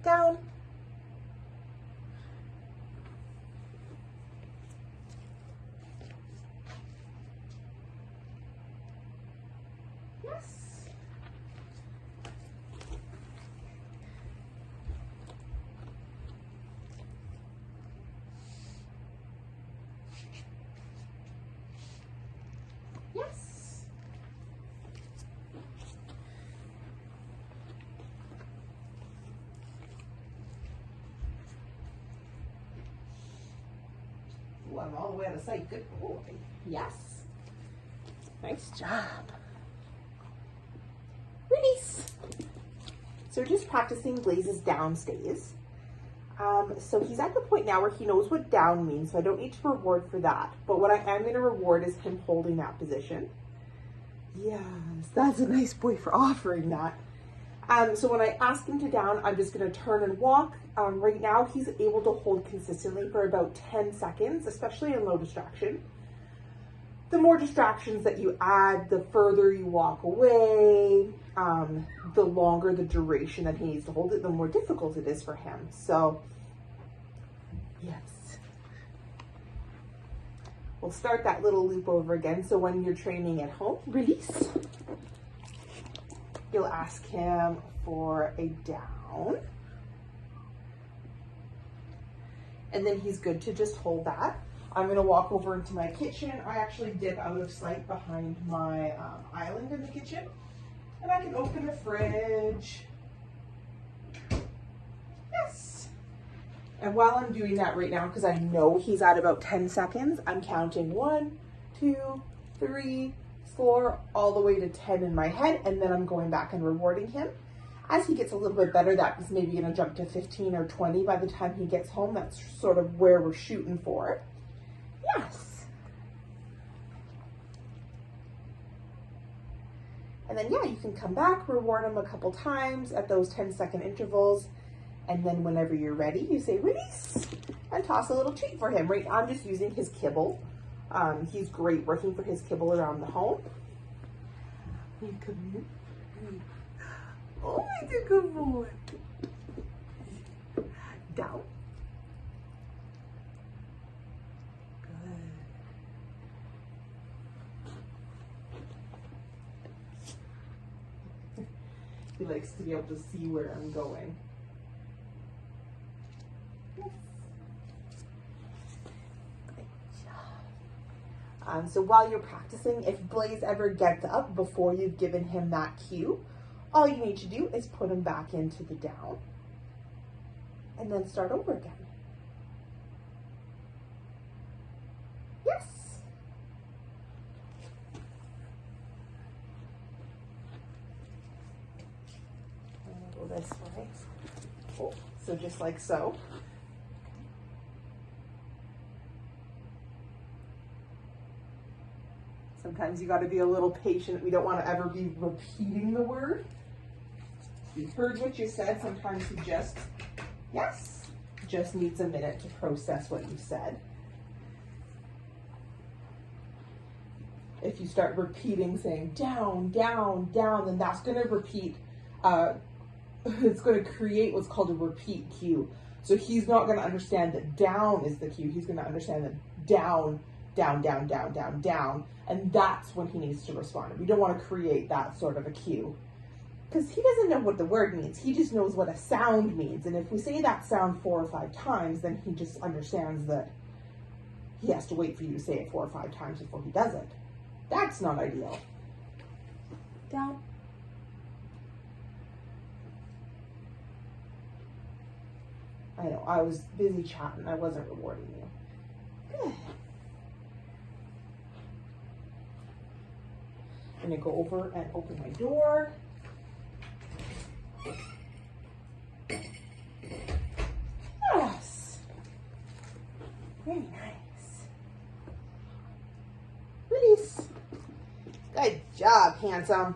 Down. Yes. Yes. Ooh, I'm all the way out of sight. Good boy. Yes. Nice job. Release. So we're just practicing Blaze's down stays. So he's at the point now where he knows what down means, so I don't need to reward for that. But what I am going to reward is him holding that position. Yes, that's a nice boy for offering that. So when I ask him to down, I'm just going to turn and walk. Right now, he's able to hold consistently for about 10 seconds, especially in low distraction. The more distractions that you add, the further you walk away, the longer the duration that he needs to hold it, the more difficult it is for him. So, yes. We'll start that little loop over again. So when you're training at home, release. You'll ask him for a down. And then he's good to just hold that. I'm gonna walk over into my kitchen. I actually dip out of sight behind my island in the kitchen. And I can open the fridge. Yes. And while I'm doing that right now, because I know he's at about 10 seconds, I'm counting 1, 2, 3, 4, all the way to 10 in my head. And then I'm going back and rewarding him. As he gets a little bit better, that is maybe gonna jump to 15 or 20 by the time he gets home. That's sort of where we're shooting for. Yes. And then, yeah, you can come back, reward him a couple times at those 10-second intervals. And then whenever you're ready, you say release and toss a little treat for him. Right now, I'm just using his kibble. He's great working for his kibble around the home. Come here. Oh, he's a good boy. Down. He likes to be able to see where I'm going. Yes. Good job. So while you're practicing, if Blaze ever gets up before you've given him that cue, all you need to do is put him back into the down and then start over again. Yes. Go this way. Oh, so just like so. Sometimes you got to be a little patient. We don't want to ever be repeating the word. You heard what you said. Sometimes you just needs a minute to process what you said. If you start repeating, saying down, down, down, then that's going to repeat. It's going to create what's called a repeat cue. So he's not going to understand that down is the cue. He's going to understand that down, down, down, down, down, down. And that's when he needs to respond. We don't want to create that sort of a cue, because he doesn't know what the word means. He just knows what a sound means. And if we say that sound 4 or 5 times, then he just understands that he has to wait for you to say it 4 or 5 times before he does it. That's not ideal. Down. I know, I was busy chatting. I wasn't rewarding you. Good. I'm gonna go over and open my door. Yes. Very nice. Release. Good job, handsome.